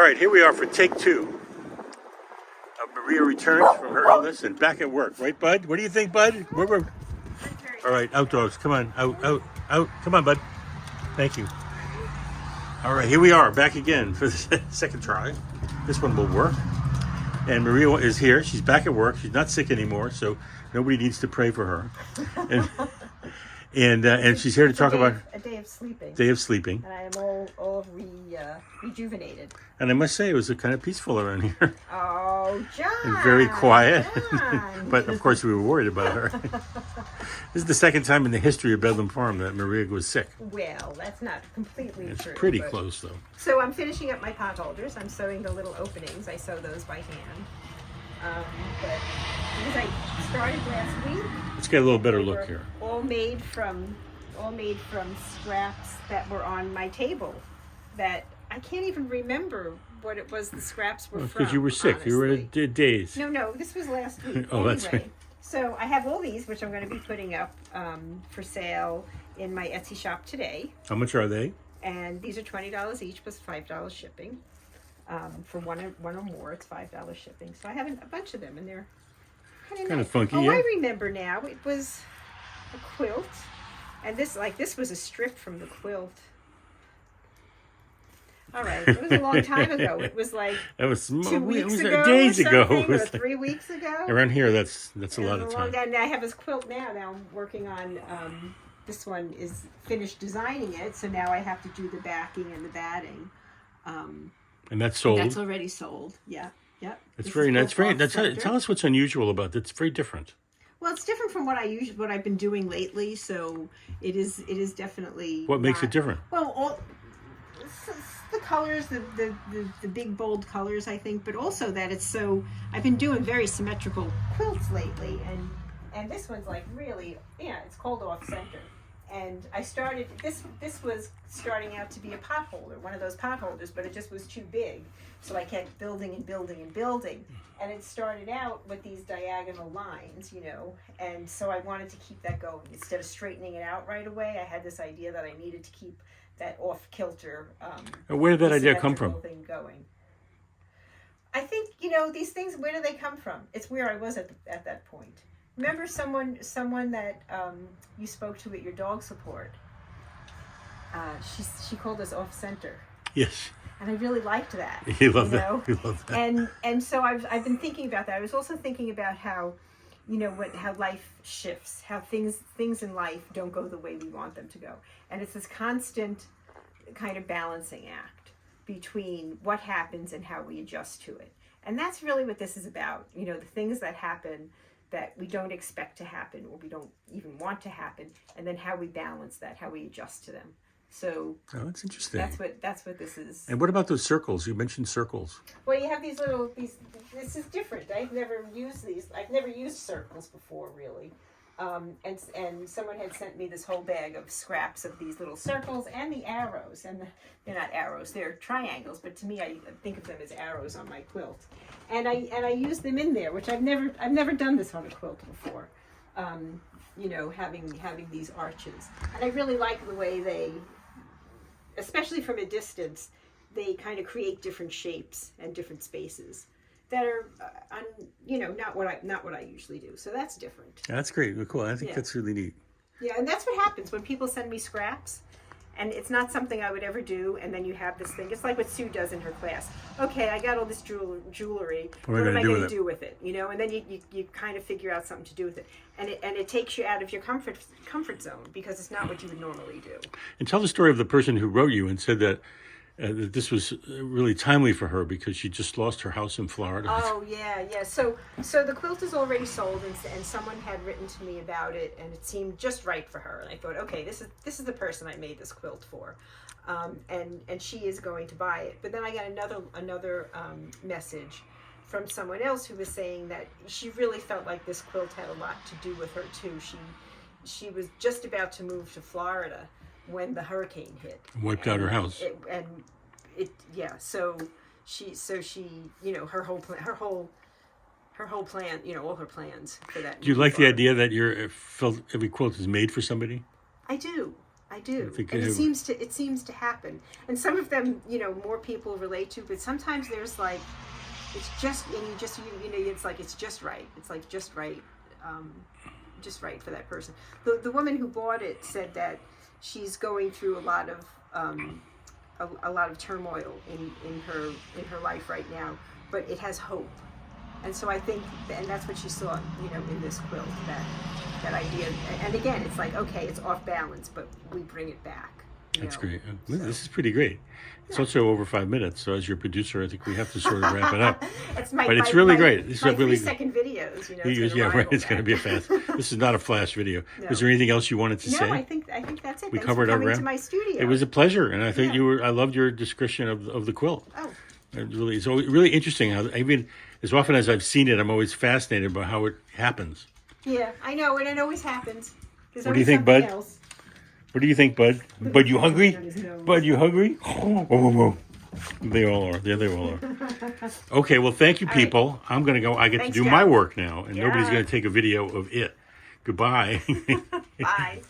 All right, here we are for take two. Maria returns from her illness and back at work. Right, Bud? What do you think, Bud? All right, out dogs. Come on, out. Come on, Bud. Thank you. All right, here we are, back again for the second try. This one will work. And Maria is here. She's back at work. She's not sick anymore, so nobody needs to pray for her. And she's here to talk about a day of sleeping. Day of sleeping. And I am all rejuvenated. And I must say, it was kind of peaceful around here. Oh, John! And very quiet. John. But of course, we were worried about her. This is the second time in the history of Bedlam Farm that Maria was sick. Well, that's not completely It's true. pretty close, though. So I'm finishing up my potholders. I'm sewing the little openings. I sew those by hand. But because I started last week. Let's get a little better look here. All made from scraps that were on my table. That I can't even remember what it was. The scraps were from. Because you were sick. Honestly. You were in a daze. No, this was last week. Oh, that's right. So I have all these, which I'm going to be putting up for sale in my Etsy shop today. How much are they? And these are $20 each plus $5 shipping. For one or more, it's $5 shipping. So I have a bunch of them, and they're kind of funky. Oh, yeah. I remember now. It was a quilt, and this was a strip from the quilt. All right, it was a long time ago. It was like that was 2 weeks ago, days ago. It was 3 weeks ago. Around here, that's a lot of time. And I have this quilt now. Now I'm working on. This one is finished designing it, so now I have to do the backing and the batting. And that's sold. That's already sold. Yeah. It's very nice. Tell us what's unusual about it. It's very different. Well, it's different from what I've been doing lately. So it is definitely. What makes it different? Well, it's the colors, the big bold colors, I think, but also that it's so. I've been doing very symmetrical quilts lately, and this one's like really, it's called off center. And I started, this was starting out to be a potholder, one of those potholders, but it just was too big. So I kept building and building and building. And it started out with these diagonal lines, and so I wanted to keep that going. Instead of straightening it out right away, I had this idea that I needed to keep that off-kilter, where did that idea come from? Thing going. I think, these things, where do they come from? It's where I was at that point. Remember someone that you spoke to at your dog support? She called us off center. Yes. And I really liked that. You love that. You love that. And so I've been thinking about that. I was also thinking about how, how life shifts, how things in life don't go the way we want them to go, and it's this constant kind of balancing act between what happens and how we adjust to it. And that's really what this is about. The things that happen that we don't expect to happen or we don't even want to happen, and then how we balance that, how we adjust to them. So that's interesting. That's what this is. And what about those circles? You mentioned circles. Well, you have these. This is different. I've never used these. I've never used circles before, really. And someone had sent me this whole bag of scraps of these little circles and the arrows, and they're not arrows, they're triangles, but to me I think of them as arrows on my quilt, and I use them in there, which I've never done this on a quilt before, having these arches, and I really like the way they, especially from a distance, they kind of create different shapes and different spaces that are, not what I usually do. So that's different. That's great. Cool. I think that's really neat. Yeah, and that's what happens when people send me scraps, and it's not something I would ever do, and then you have this thing. It's like what Sue does in her class. Okay, I got all this jewelry. What am I going to do with it? And then you kind of figure out something to do with it, and it takes you out of your comfort zone because it's not what you would normally do. And tell the story of the person who wrote you and said that this was really timely for her because she just lost her house in Florida. Oh, yeah. So the quilt is already sold, and someone had written to me about it, and it seemed just right for her. And I thought, okay, this is the person I made this quilt for, and she is going to buy it. But then I got another message from someone else who was saying that she really felt like this quilt had a lot to do with her too. She was just about to move to Florida when the hurricane hit, wiped out her house, So she, her whole plan, all her plans for that. Do you like the idea that every quilt is made for somebody? I do. I do. think And it seems to happen. And some of them, more people relate to, but sometimes there's like, it's just, and it's like, it's just right. It's like just right for that person. The woman who bought it said that she's going through a lot of turmoil in her life right now, but it has hope. And so I think, and that's what she saw, in this quilt, that idea. And again, it's like, okay, it's off balance, but we bring it back. That's great. This is pretty great. It's also over 5 minutes, so as your producer, I think we have to sort of wrap it up. It's really great. This is a really 3-second videos. It's going to be a fast. This is not a flash video. No. Was there anything else you wanted to say? No, I think that's it. We Thanks covered for our coming to my studio. It was a pleasure, and I think I loved your description of the quilt. Oh, it's really interesting how as often as I've seen it, I'm always fascinated by how it happens. Yeah, I know, and it always happens. What do you think, Bud? Else. What do you think, Bud? Bud, you hungry? Bud, you hungry? Oh. They all are. Yeah, they all are. Okay, well, thank you, people. Right. I'm going to go. I get to do my work now, and nobody's going to take a video of it. Goodbye. Bye.